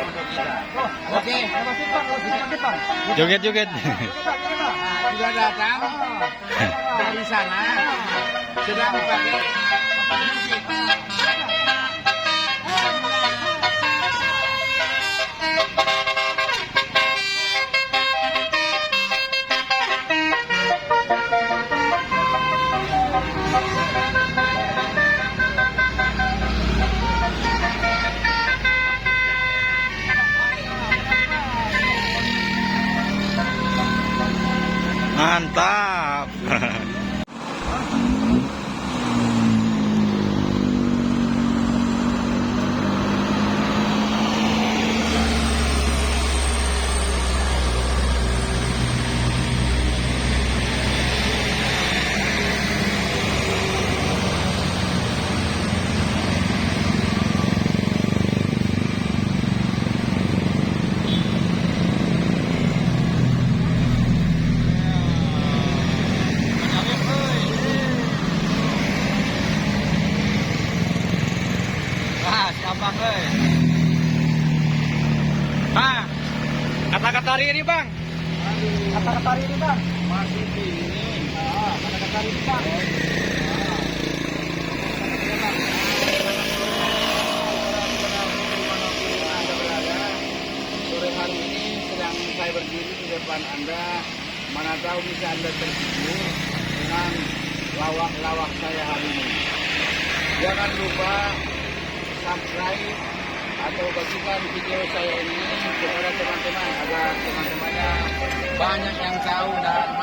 untuk kita. Oke. Joget-joget. Sudah datang dari sana, sedang pakai musik. Mantap. Siapa Bang, kata-kata ini bang. Kata-kata ini bang. Masih di ini. Kata-kata ini bang. Sore hari ini sedang saya berdiri di depan Anda. Mana tahu bisa Anda terhibur dengan lawak-lawak saya hari ini. Jangan lupa subscribe atau bagikan video saya ini kepada teman-teman agar teman-temannya banyak yang tahu dan banyak